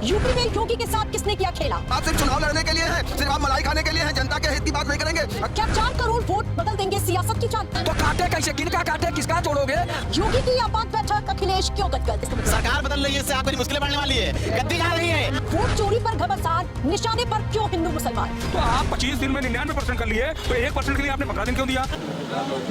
UP में योगी के साथ किसने किया खेला? आप सिर्फ चुनाव लड़ने के लिए हैं, सिर्फ आप मलाई खाने के लिए हैं, जनता के हित की बात नहीं करेंगे। क्या 4 करोड़ वोट बदल देंगे सियासत की चाल? तो काटे कैसे, किनका काटे, किसका छोड़ोगे? योगी की आपात बैठक अखिलेश क्यों गदगद? सरकार बदल रही है, इससे आपको मुश्किलें बढ़ने वाली है, गद्दी जा रही है। वोट चोरी पर घमासान, निशाने पर क्यों हिंदू मुसलमान? तो आप 25 दिन में 99% कर लिए, तो 1% के लिए आपने 15 दिन क्यों दिया?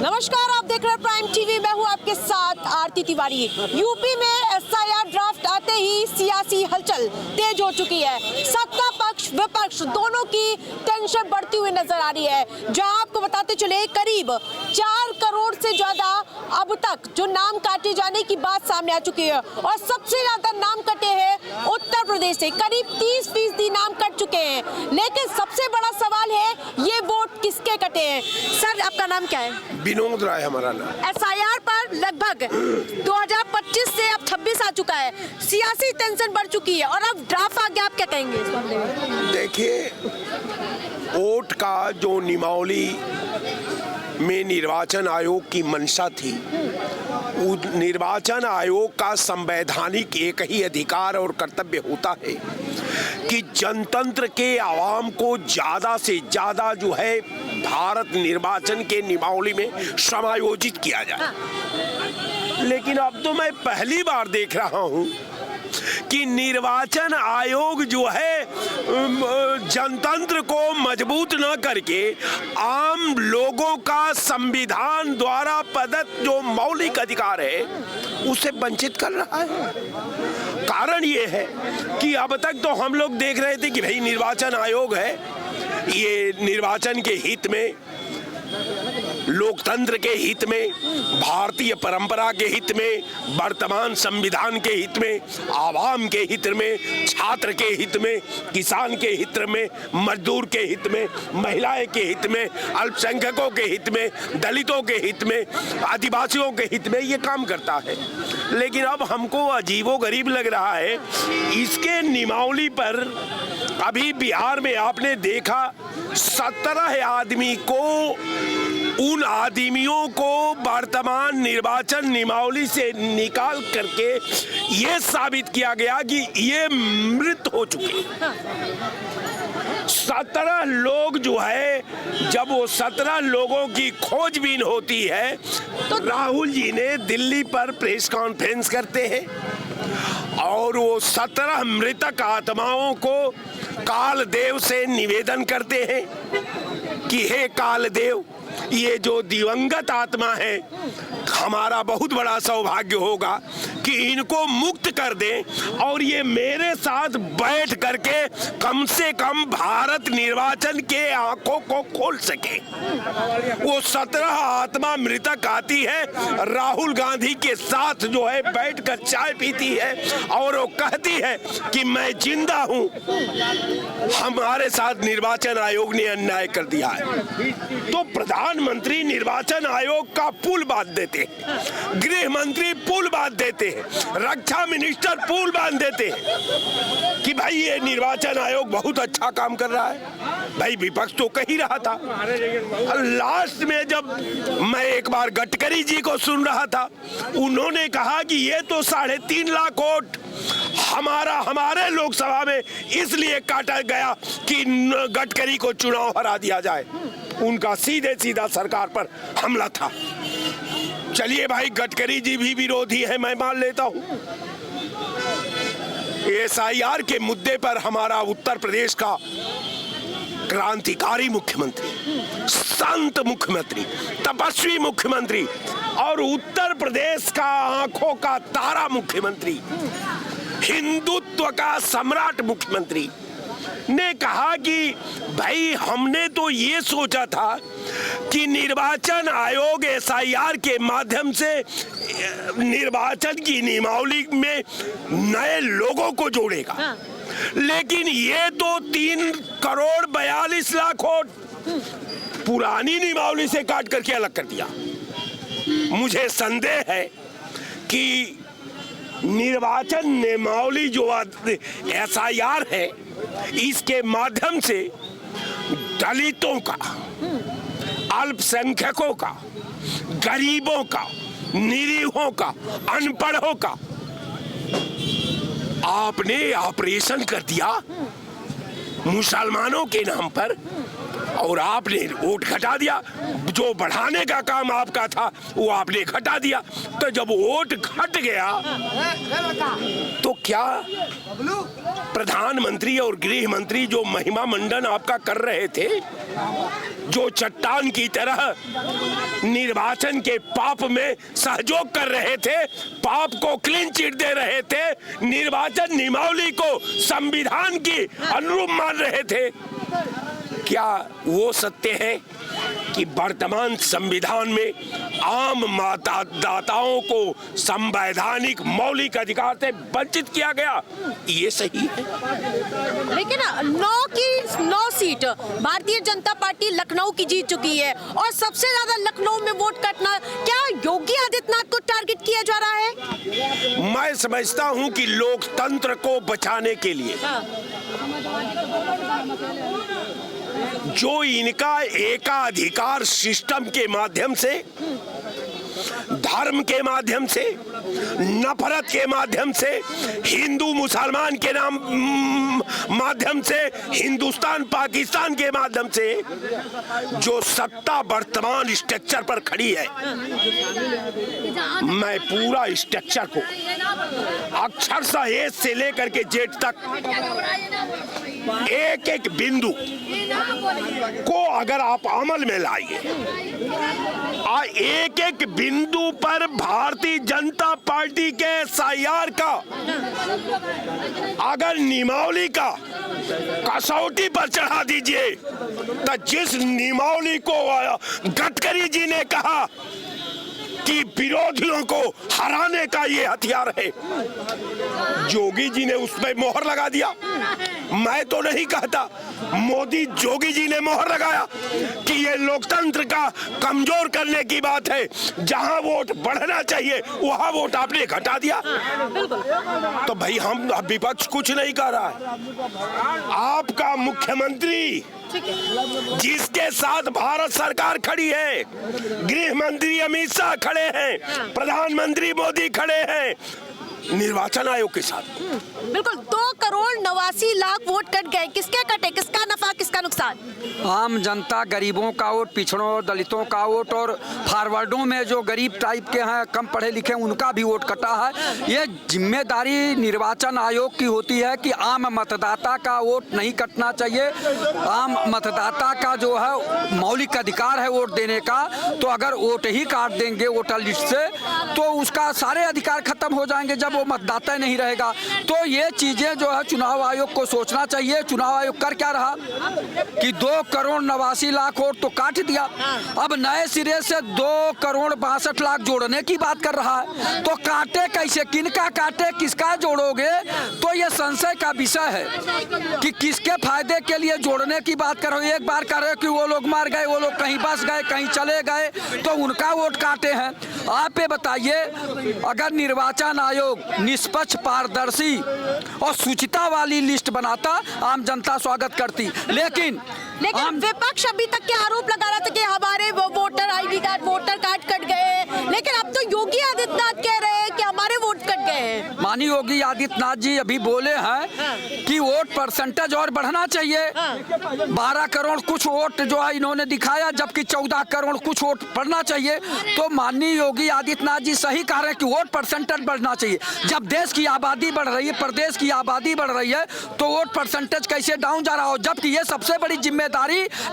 नमस्कार, आप देख रहे हैं प्राइम टीवी। मैं हूँ आपके साथ आरती तिवारी। यूपी में एसआईआर ड्राफ्ट आते ही सियासी हलचल तेज हो चुकी है। सत्ता पक्ष विपक्ष दोनों की टेंशन बढ़ती हुई नजर आ रही है। जहां आपको बताते चले करीब 4 करोड़ से ज्यादा अब तक जो नाम काटे जाने की बात सामने आ चुकी है और सबसे ज्यादा नाम कटे हैं उत्तर प्रदेश से। करीब 30% नाम कट चुके हैं। लेकिन सबसे बड़ा सवाल है ये वोट किसके कटे हैं? सर, आपका नाम क्या है? विनोद राय हमारा नाम। एसआईआर पर लगभग 2025 से अब 26 आ चुका है। सियासी टेंशन बढ़ चुकी है और अब ड्राफ्ट आ गया। आप क्या कहेंगे इस मामले में? देखिए, वोट का जो नियमावली में निर्वाचन आयोग की मंशा थी, निर्वाचन आयोग का संवैधानिक एक ही अधिकार और कर्तव्य होता है कि जनतंत्र के आवाम को ज्यादा से ज्यादा जो है भारत निर्वाचन के नियमावली में समायोजित किया जाए। लेकिन अब तो मैं पहली बार देख रहा हूं कि निर्वाचन आयोग जो है जनतंत्र को मजबूत न करके आम लोगों का संविधान द्वारा प्रदत्त जो मौलिक अधिकार है उसे वंचित कर रहा है। कारण ये है कि अब तक तो हम लोग देख रहे थे कि भाई निर्वाचन आयोग है, ये निर्वाचन के हित में, लोकतंत्र के हित में, भारतीय परंपरा के हित में, वर्तमान संविधान के हित में, आवाम के हित में, छात्र के हित में, किसान के हित में, मजदूर के हित में, महिलाएं के हित में, अल्पसंख्यकों के हित में, दलितों के हित में, आदिवासियों के हित में ये काम करता है। लेकिन अब हमको अजीबोगरीब लग रहा है इसके नियमावली पर। अभी बिहार में आपने देखा 17 आदमी को, उन आदमियों को वर्तमान निर्वाचन नियमावली से निकाल करके ये साबित किया गया कि ये मृत हो चुके। 17 लोग जो है, जब वो 17 लोगों की खोजबीन होती है तो राहुल जी ने दिल्ली पर प्रेस कॉन्फ्रेंस करते हैं और वो 17 मृतक आत्माओं को कालदेव से निवेदन करते हैं कि हे कालदेव, ये जो दिवंगत आत्मा है, हमारा बहुत बड़ा सौभाग्य होगा कि इनको मुक्त कर दें और ये मेरे साथ बैठ करके कम से कम भारत निर्वाचन के आंखों को खोल सके। वो 17 आत्मा मृतक आती है, राहुल गांधी के साथ जो है बैठकर चाय पीती है और वो कहती है कि मैं जिंदा हूं, हमारे साथ निर्वाचन आयोग ने अन्याय कर दिया है। तो प्रधानमंत्री निर्वाचन आयोग का पुल बांध देते, गृह मंत्री पुल बांध देते हैं, रक्षा मिनिस्टर पुल बांध देते हैं कि भाई ये निर्वाचन आयोग बहुत अच्छा काम कर रहा है। भाई विपक्ष तो कह ही रहा था। लास्ट में जब मैं एक बार गडकरी जी को सुन रहा था, उन्होंने कहा कि ये तो 3.5 लाख वोट हमारे लोकसभा में इसलिए काटा गया कि गडकरी को चुनाव हरा दिया जाए। उनका सीधे सीधा सरकार पर हमला था। चलिए भाई, गडकरी जी भी विरोधी है, मैं मान लेता हूं। एसआईआर के मुद्दे पर हमारा उत्तर प्रदेश का क्रांतिकारी मुख्यमंत्री, संत मुख्यमंत्री, तपस्वी मुख्यमंत्री और उत्तर प्रदेश का आंखों का तारा मुख्यमंत्री, हिंदुत्व का सम्राट मुख्यमंत्री ने कहा कि भाई हमने तो ये सोचा था कि निर्वाचन आयोग एसआईआर के माध्यम से निर्वाचन की नियमावली में नए लोगों को जोड़ेगा, लेकिन ये तो 3 करोड़ 42 लाख वोट पुरानी नियमावली से काट करके अलग कर दिया। मुझे संदेह है कि निर्वाचन नियमावली जो एसआईआर है, इसके माध्यम से दलितों का, अल्पसंख्यकों का, गरीबों का, निरीहों का, अनपढ़ों का आपने ऑपरेशन कर दिया मुसलमानों के नाम पर और आपने वोट घटा दिया। जो बढ़ाने का काम आपका था वो आपने घटा दिया। तो जब वोट घट गया तो क्या प्रधानमंत्री और गृह मंत्री जो महिमा मंडन आपका कर रहे थे, जो चट्टान की तरह निर्वाचन के पाप में सहयोग कर रहे थे, पाप को क्लीन चिट दे रहे थे, निर्वाचन नियमावली को संविधान की अनुरूप मान रहे थे, क्या वो सत्य है कि वर्तमान संविधान में आम मतदाताओं को संवैधानिक मौलिक अधिकार से वंचित किया गया? ये सही है। लेकिन 9 सीट भारतीय जनता पार्टी लखनऊ की जीत चुकी है और सबसे ज्यादा लखनऊ में वोट कटना क्या योगी आदित्यनाथ को टारगेट किया जा रहा है? मैं समझता हूं कि लोकतंत्र को बचाने के लिए जो इनका एकाधिकार सिस्टम के माध्यम से, धर्म के माध्यम से, नफरत के माध्यम से, हिंदू मुसलमान के नाम माध्यम से, हिंदुस्तान पाकिस्तान के माध्यम से जो सत्ता वर्तमान स्ट्रक्चर पर खड़ी है, मैं पूरा स्ट्रक्चर को अक्षरशः ए से लेकर के जेड तक एक एक बिंदु को अगर आप अमल में लाइए, एक एक बिंदु पर भारतीय जनता पार्टी के SIR का अगर नियमावली का कसौटी पर चढ़ा दीजिए, तो जिस नियमावली को गडकरी जी ने कहा कि विरोधियों को हराने का ये हथियार है, योगी जी ने उस पर मोहर लगा दिया। मैं तो नहीं कहता, मोदी योगी जी ने मोहर लगाया कि ये लोकतंत्र का कमजोर करने की बात है। जहां वोट बढ़ना चाहिए वहां वोट आपने घटा दिया। तो भाई हम विपक्ष कुछ नहीं कर रहा है। आपका मुख्यमंत्री जिसके साथ भारत सरकार खड़ी है, गृह मंत्री अमित शाह खड़े हैं, प्रधानमंत्री मोदी खड़े हैं, निर्वाचन आयोग के साथ। बिल्कुल 2,89,00,000 वोट कट गए। किसके कटे? किसका नफा, किसका नुकसान? आम जनता, गरीबों का वोट, पिछड़ों दलितों का वोट और फॉरवर्डों में जो गरीब टाइप के हैं, कम पढ़े लिखे, उनका भी वोट कटा है। ये जिम्मेदारी निर्वाचन आयोग की होती है कि आम मतदाता का वोट नहीं कटना चाहिए। आम मतदाता का जो है मौलिक अधिकार है वोट देने का, तो अगर वोट ही काट देंगे वोटर लिस्ट से तो उसका सारे अधिकार खत्म हो जाएंगे जब वो मतदाता नहीं रहेगा। तो ये चीजें जो है चुनाव आयोग को सोचना चाहिए। चुनाव आयोग कर क्या रहा कि 2,89,00,000 वोट तो काट दिया, अब नए सिरे से 2,62,00,000 जोड़ने की बात कर रहा है। तो काटे कैसे, किनका काटे, किसका जोड़ोगे? तो ये संशय का विषय है कि किसके फायदे के लिए जोड़ने की बात कर रहे हो। एक बार कर रहे हो कि वो लोग मार गए, वो लोग कहीं बस गए, कहीं चले गए, तो उनका वोट काटे हैं। आप ये बताइए, अगर निर्वाचन आयोग निष्पक्ष, पारदर्शी और शुचिता वाली लिस्ट बनाता, आम जनता स्वागत करती। लेकिन विपक्ष अभी तक के आरोप लगा रहा था कि हमारे वो voter ID card, voter card cut गए, लेकिन अब तो योगी आदित्यनाथ कह रहे हैं कि हमारे वोट कट गए हैं। माननीय योगी आदित्यनाथ जी अभी बोले हैं कि वोट परसेंटेज और बढ़ना चाहिए। 12 करोड़ कुछ वोट जो है इन्होंने दिखाया, जबकि 14 करोड़ कुछ वोट बढ़ना चाहिए। तो माननीय योगी आदित्यनाथ जी सही कह रहे हैं कि वोट परसेंटेज बढ़ना चाहिए। जब देश की आबादी बढ़ रही है, प्रदेश की आबादी बढ़ रही है, तो वोट परसेंटेज कैसे डाउन जा रहा हो? जबकि ये सबसे बड़ी जिम्मेदारी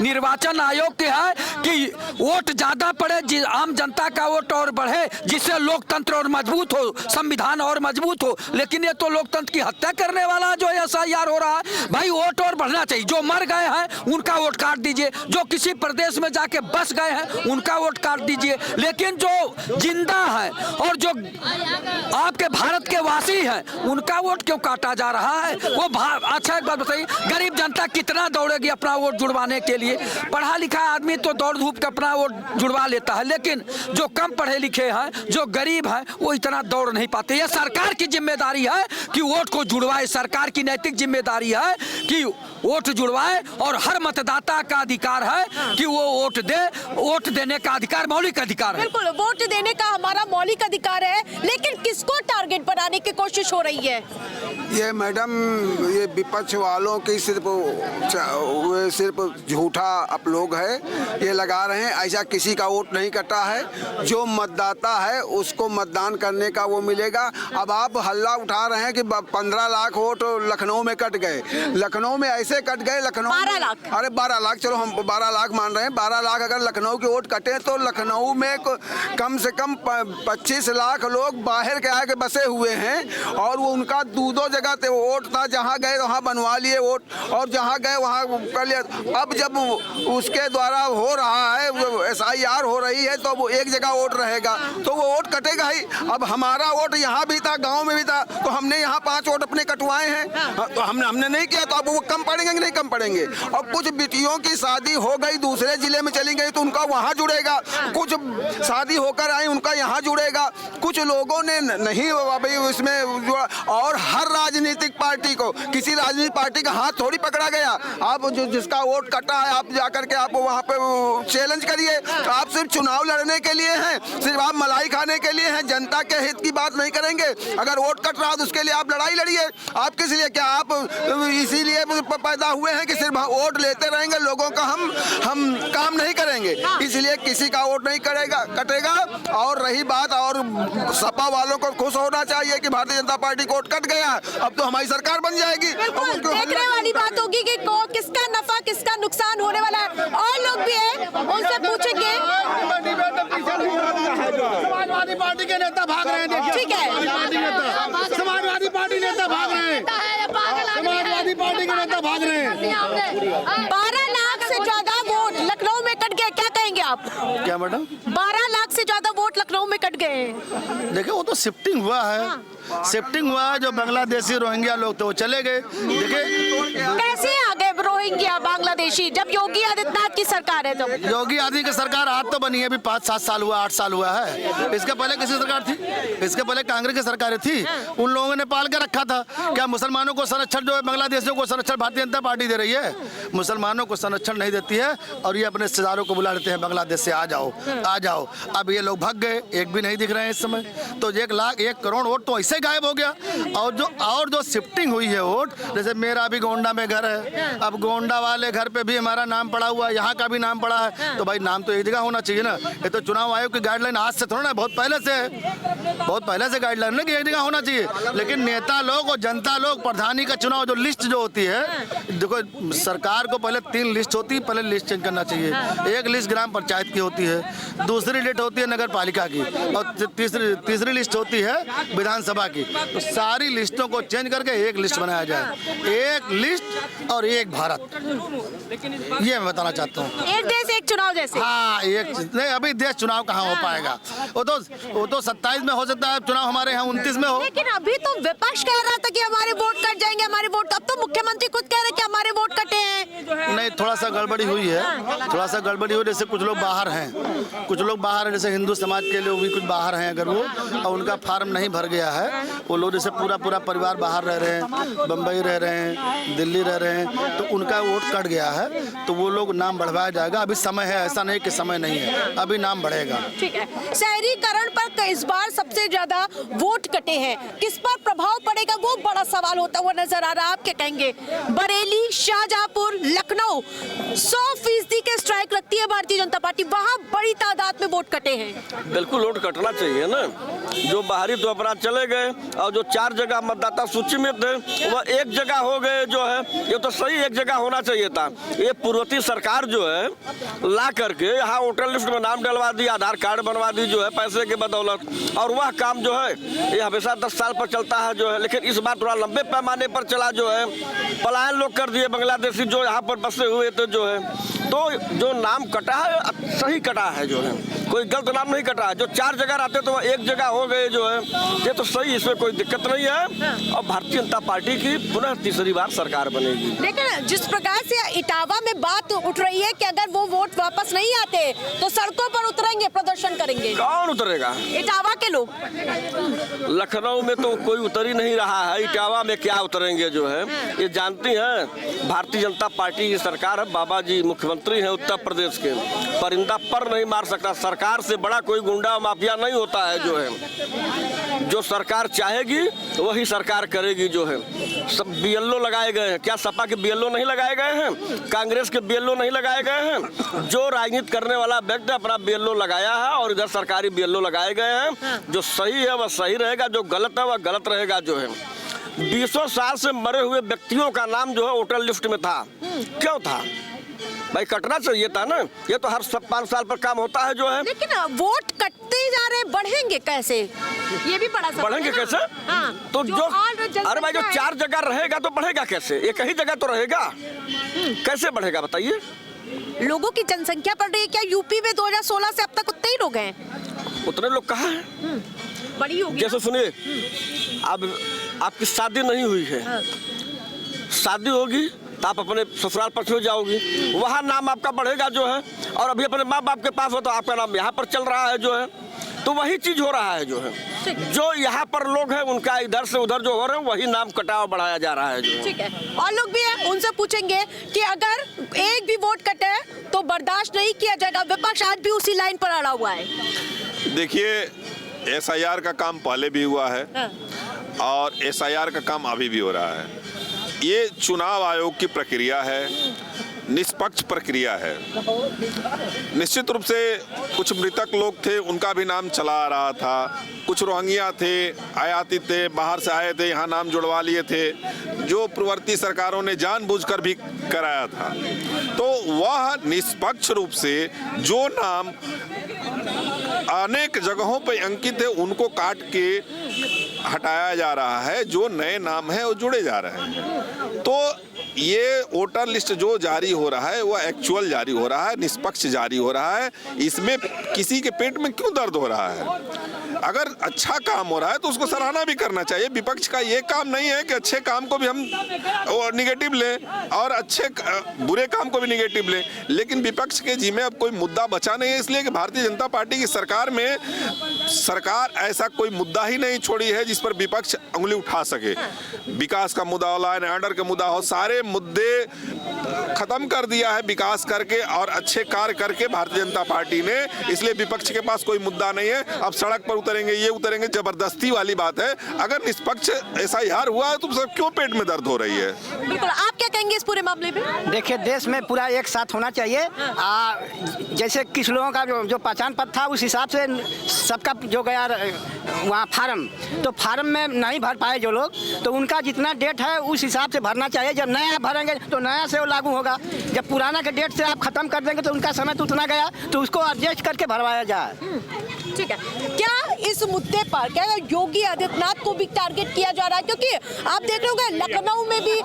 निर्वाचन आयोग की है कि वोट ज्यादा पड़े, आम जनता का वोट और बढ़े, जिससे लोकतंत्र और मजबूत हो, संविधान और मजबूत हो। लेकिन ये तो लोकतंत्र की हत्या करने वाला जो SIR हो रहा है। भाई वोट और बढ़ना चाहिए। जो मर गए हैं उनका वोट काट दीजिए, जो किसी प्रदेश में जाके बस गए हैं उनका वोट काट दीजिए, लेकिन जो जिंदा है और जो आपके भारत के वासी हैं उनका वोट क्यों काटा जा रहा है? वो अच्छा एक बात बताइए, गरीब जनता कितना दौड़ेगी अपना वोट जुड़वाने के लिए? पढ़ा लिखा आदमी तो दौड़ धूप के अपना वोट जुड़वा लेता है, लेकिन जो कम पढ़े लिखे हैं, जो गरीब हैं, वो इतना दौड़ नहीं पाते। ये सरकार की जिम्मेदारी है कि वोट को जुड़वाए। सरकार की नैतिक जिम्मेदारी है कि वोट जुड़वाए और हर मतदाता का अधिकार है कि वो वोट दे। वोट देने का अधिकार मौलिक अधिकार है। बिल्कुल, वोट देने का हमारा मौलिक अधिकार है, लेकिन किसको टारगेट बनाने की कोशिश हो रही है? ये मैडम, ये विपक्ष वालों की सिर्फ झूठा आप लोग है, ये लगा रहे हैं। ऐसा किसी का वोट नहीं कटा है। जो मतदाता है उसको मतदान करने का वो मिलेगा। अब आप हल्ला उठा रहे हैं कि 15 लाख वोट लखनऊ में कट गए। लखनऊ में ऐसे कट गए, लखनऊ 12 लाख। अरे 12 लाख, चलो हम 12 लाख मान रहे हैं। 12 लाख अगर लखनऊ के वोट कटे तो लखनऊ में कम से कम 25 लाख लोग बाहर के आके बसे हुए हैं और वो उनका दो जगह पे वोट था। जहाँ गए वहाँ बनवा लिए वोट और जहाँ गए वहाँ कर लिया। अब जब उसके द्वारा हो रहा है, SIR हो रही है, तो वो एक जगह वोट रहेगा तो वो वोट कटेगा ही। अब हमारा वोट यहाँ भी था, गांव में भी था, तो हमने यहाँ 5 वोट अपने कटवाए हैं। तो हमने नहीं किया, तो अब वो कम पड़ेंगे कि नहीं कम पड़ेंगे। और कुछ बेटियों की शादी हो गई, दूसरे जिले में चली गई, तो उनका वहाँ जुड़ेगा। कुछ शादी होकर आई, उनका यहाँ जुड़ेगा। कुछ लोगों ने नहीं भाई इसमें जुड़ा। और हर राजनीतिक पार्टी को, किसी राजनीतिक पार्टी का हाथ थोड़ी पकड़ा गया। आप जो जिसका वोट कटा है, आप जाकर के आप वहाँ पे चैलेंज करिए। आप सिर्फ चुनाव लड़ने के लिए हैं, सिर्फ आप मलाई खाने के लिए हैं, जनता के हित की बात नहीं करेंगे। अगर वोट कट रहा है तो उसके लिए आप लड़ाई लड़िए। आप किस लिए, क्या आप इसीलिए पैदा हुए हैं कि सिर्फ वोट लेते रहेंगे, लोगों का हम काम नहीं करेंगे? इसलिए किसी का वोट नहीं कटेगा। और रही बात, और सपा वालों को खुश होना चाहिए कि भारतीय जनता पार्टी को वोट कट गया, अब तो हमारी सरकार बन जाएगी। देखने वाली बात होगी कि किसका नफा किसका नुकसान होने वाला है। और लोग भी हैं, उनसे पूछेंगे। समाजवादी पार्टी के नेता भाग रहे हैं, देखिए। ठीक है, समाजवादी पार्टी नेता भाग रहे हैं, समाजवादी पार्टी के नेता भाग रहे हैं। 12 लाख से ज्यादा वोट लखनऊ में कट गए, क्या कहेंगे आप? क्या मैडम? 12 लाख से ज्यादा वोट लखनऊ में कट गए। देखिए, वो तो शिफ्टिंग हुआ है, शिफ्टिंग हुआ है। जो बांग्लादेशी रोहिंग्या लोग थे वो चले गए। देखिए कैसे आ गए रोहिंग्या बांग्लादेशी, जब योगी आदित्यनाथ की सरकार है? तो योगी आदित्यनाथ की सरकार आज तो बनी है, अभी 5-7 साल हुआ, 8 साल हुआ है। इसके पहले किसी सरकार थी? इसके पहले कांग्रेस की सरकारें थी। उन लोगों ने पाल के रखा था। क्या मुसलमानों को संरक्षण जो है, बांग्लादेशियों को संरक्षण भारतीय जनता पार्टी दे रही है? मुसलमानों को संरक्षण नहीं देती है और ये अपने रिश्तेदारों को बुला लेते हैं बांग्लादेश से, आ जाओ आ जाओ। अब ये लोग भाग गए, एक भी नहीं दिख रहे हैं इस समय। तो 1 करोड़ वोट तो ऐसे गायब हो गया। और जो शिफ्टिंग हुई है वोट, जैसे मेरा भी गोंडा में घर है, अब गोंडा वाले घर पे भी हमारा नाम पड़ा हुआ है, यहाँ का भी नाम पड़ा है, तो भाई नाम तो एक जगह होना चाहिए ना। ये तो चुनाव आयोग की गाइडलाइन आज से थोड़ा ना, बहुत पहले से है, बहुत पहले से गाइडलाइन है कि एक जगह होना चाहिए। लेकिन नेता लोग और जनता लोग, प्रधानी का चुनाव जो लिस्ट जो होती है, देखो सरकार को पहले 3 लिस्ट होती है, पहले लिस्ट चेंज करना चाहिए। एक लिस्ट ग्राम पंचायत की होती है, दूसरी लिस्ट होती है नगर पालिका की, और तीसरी लिस्ट होती है विधानसभा की। तो सारी लिस्टों को चेंज करके एक लिस्ट बनाया जाए। एक लिस्ट और एक भारत, ये मैं बताना चाहता हूँ। एक देश एक चुनाव जैसे। हाँ, एक नहीं, अभी देश चुनाव कहाँ हो पाएगा? वो तो 27 में हो सकता है चुनाव, हमारे यहाँ 29 में हो। लेकिन अभी तो विपक्ष कह रहा था कि हमारे वोट कट जाएंगे, हमारे वोट। अब तो मुख्यमंत्री खुद कह रहे कि हमारे वोट कटे हैं। नहीं, थोड़ा सा गड़बड़ी हुई है, थोड़ा सा गड़बड़ी हुई। जैसे कुछ लोग बाहर हैं, कुछ लोग बाहर हैं, जैसे हिंदू समाज के लोग भी कुछ बाहर हैं। अगर वो और उनका फार्म नहीं भर गया है, वो लोग जैसे पूरा परिवार बाहर रह रहे हैं, बम्बई रह रहे हैं, दिल्ली रह रहे हैं, तो उनका वोट कट गया है, तो वो लोग नाम बढ़वाया जाएगा। अभी समय है, ऐसा नहीं कि समय नहीं है, अभी नाम बढ़ेगा। ठीक है, शहरीकरण पर इस बार सबसे ज्यादा वोट कटे हैं, किस पर प्रभाव पड़ेगा वो बड़ा सवाल होता हुआ नजर आ रहा है। आप क्या कहेंगे? बरेली, शाहजहांपुर, लखनऊ 100% के स्ट्राइक रखती है भारतीय जनता पार्टी, वहाँ बड़ी तादाद में वोट कटे हैं। बिल्कुल वोट कटना चाहिए ना। जो बाहरी तो अपराध चले गए और जो 4 जगह मतदाता सूची में थे वह एक जगह हो गए, जो है ये तो सही एक जगह होना चाहिए था। ये पूर्ववर्ती सरकार जो है ला करके यहाँ वोटर लिस्ट में नाम डलवा दी, आधार कार्ड बनवा दी, जो है पैसे के बदौलत, और वह काम जो है ये हमेशा 10 साल पर चलता है जो है। लेकिन इस बार थोड़ा लंबे पैमाने पर चला, जो है पलायन लोग कर दिए बांग्लादेशी जो यहाँ पर बसे हुए थे, जो है तो जो नाम कटा है सही कटा है जो है। कोई गलत नाम नहीं कटा। जो 4 जगह रहते तो वह एक जगह हो गए जो है, ये तो सही, इसमें कोई दिक्कत नहीं है। और भारतीय जनता पार्टी की पुनः तीसरी बार सरकार बनेगी। लेकिन जिस प्रकार से इटावा में बात उठ रही है कि अगर वो वोट वापस नहीं आते तो सड़कों पर उतरेंगे, प्रदर्शन करेंगे। कौन उतरेगा? इटावा के लोग। लखनऊ में तो कोई उतर ही नहीं रहा है, इटावा में क्या उतरेंगे जो है। ये जानती हैं भारतीय जनता पार्टी की सरकार है, बाबा जी मुख्यमंत्री हैं उत्तर प्रदेश के, परिंदा पर नहीं मार सकता। सरकार से बड़ा कोई गुंडा माफिया नहीं होता है जो है। जो सरकार चाहेगी वही सरकार करेगी जो है। सब बीएलओ लगाए गए हैं, क्या सपा के बीएलओ नहीं लगाए गए हैं? कांग्रेस के बीएलओ नहीं लगाए गए हैं? जो राजनीति करने वाला व्यक्ति अपना बीएलओ लगाया है और इधर सरकारी बीएलओ लगाए गए हैं। जो सही है वह सही रहेगा, जो गलत है वह गलत रहेगा जो है। 20 साल से मरे हुए व्यक्तियों का नाम जो है वोटर लिस्ट में था। क्यों था भाई? कटना चाहिए था ना। ये तो हर 5 साल पर काम होता है जो है। लेकिन वोट कटते ही जा रहे, बढ़ेंगे कैसे? ये भी बड़ा सवाल बढ़ेंगे है ना? कैसे? हाँ, तो जो अरे भाई जो 4 जगह रहेगा तो बढ़ेगा कैसे? एक ही जगह तो रहेगा, कैसे बढ़ेगा बताइए? लोगों की जनसंख्या बढ़ रही है। क्या यूपी में 2016 से अब तक उतने ही लोग हैं? उतने लोग कहाँ हैं? बड़ी होगी। जैसे सुनिए, अब आपकी शादी नहीं हुई है, शादी होगी तो आप अपने ससुराल पक्ष में जाओगी, वहाँ नाम आपका बढ़ेगा जो है। और अभी अपने माँ बाप के पास हो तो आपका नाम यहाँ पर चल रहा है जो है। तो वही चीज हो रहा है जो है। जो यहाँ पर लोग हैं उनका इधर से उधर जो हो रहे हैं वही नाम कटाव बढ़ाया जा रहा है जो है। ठीक है, और लोग भी हैं, उनसे पूछेंगे कि अगर एक भी वोट कटे तो बर्दाश्त नहीं किया जाएगा। विपक्ष आज भी उसी लाइन पर अड़ा हुआ है। देखिए, SIR का काम पहले भी हुआ है और SIR का काम अभी भी हो रहा है। ये चुनाव आयोग की प्रक्रिया है, निष्पक्ष प्रक्रिया है। निश्चित रूप से कुछ मृतक लोग थे, उनका भी नाम चला आ रहा था। कुछ रोहिंग्या थे, आयाती थे, बाहर से आए थे, यहाँ नाम जुड़वा लिए थे, जो पूर्ववर्ती सरकारों ने जानबूझकर भी कराया था। तो वह निष्पक्ष रूप से जो नाम अनेक जगहों पर अंकित है उनको काट के हटाया जा रहा है। जो नए नाम है वो जुड़े जा रहे हैं। तो ये वोटर लिस्ट जो जारी हो रहा है वह एक्चुअल जारी हो रहा है, निष्पक्ष जारी हो रहा है। इसमें किसी के पेट में क्यों दर्द हो रहा है? अगर अच्छा काम हो रहा है तो उसको सराहना भी करना चाहिए। विपक्ष का ये काम नहीं है कि अच्छे काम को भी हम निगेटिव लें और अच्छे बुरे काम को भी निगेटिव लें। लेकिन विपक्ष के जी में अब कोई मुद्दा बचा नहीं है, इसलिए कि भारतीय जनता पार्टी की सरकार में सरकार ऐसा कोई मुद्दा ही नहीं छोड़ी है जिस पर विपक्ष उंगली उठा सके। विकास का मुद्दा हो, लॉ एंड ऑर्डर का मुद्दा हो, सारे मुद्दे खत्म कर दिया है विकास करके और अच्छे कार्य करके भारतीय जनता पार्टी ने। इसलिए विपक्ष के पास कोई मुद्दा नहीं है। अब सड़क पर उतरेंगे, ये उतरेंगे, जबरदस्ती वाली बात है। अगर निष्पक्ष SIR हुआ है तो सब क्यों पेट में दर्द हो रही है? बिल्कुल, आप क्या कहेंगे इस पूरे मामले में? देखिए, देश में पूरा एक साथ होना चाहिए। जैसे किस लोगों का जो पहचान पत्र था उस हिसाब से सबका जो गया वहाँ फार्म, तो फार्म में नहीं भर पाए जो लोग, तो उनका जितना डेट है उस हिसाब से भरना चाहिए। जब नया भरेंगे तो नया से वो लागू होगा। जब पुराना के डेट से आप खत्म कर देंगे तो उनका समय तो उतना गया, तो उसको एडजस्ट करके भरवाया जाए। ठीक है, क्या इस मुद्दे पर क्या योगी आदित्यनाथ को भी टारगेट किया जा रहा है? क्योंकि आप देख रहे होंगे लखनऊ में भी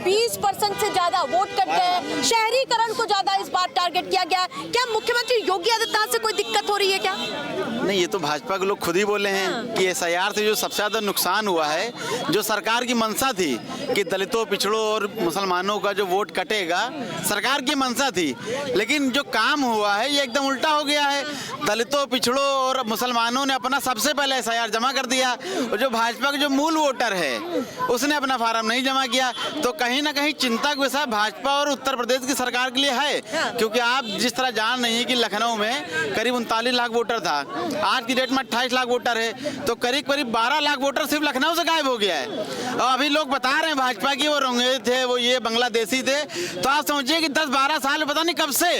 20% से ज्यादा वोट कटते हैं, शहरीकरण को ज्यादा इस बार टारगेट किया गया। क्या मुख्यमंत्री योगी आदित्यनाथ से कोई दिक्कत हो रही है क्या? नहीं, ये तो भाजपा के लोग खुद ही बोले हैं कि SIR से जो सबसे ज्यादा नुकसान हुआ है, जो सरकार की मंशा थी कि दलितों, पिछड़ों और मुसलमानों का जो वोट कटेगा, सरकार की मंशा थी। लेकिन जो काम हुआ है ये एकदम उल्टा हो गया है। दलितों, पिछड़ों और मुसलमानों ने अपना सबसे पहले SIR जमा कर दिया और जो भाजपा के जो मूल वोटर है उसने अपना फार्म नहीं जमा किया। तो कहीं ना कहीं चिंता का विषय भाजपा और उत्तर प्रदेश की सरकार के लिए है, क्योंकि आप जिस तरह जान रही हैं कि लखनऊ में करीब 39 लाख वोटर था, आज की डेट में 28 लाख वोटर है, तो करीब करीब 12 लाख वोटर सिर्फ लखनऊ से गायब हो गया है। और अभी लोग बता रहे हैं भाजपा की वो रोंगे थे, वो ये बांग्लादेशी थे। तो आप समझिए कि 10-12 साल पता नहीं कब से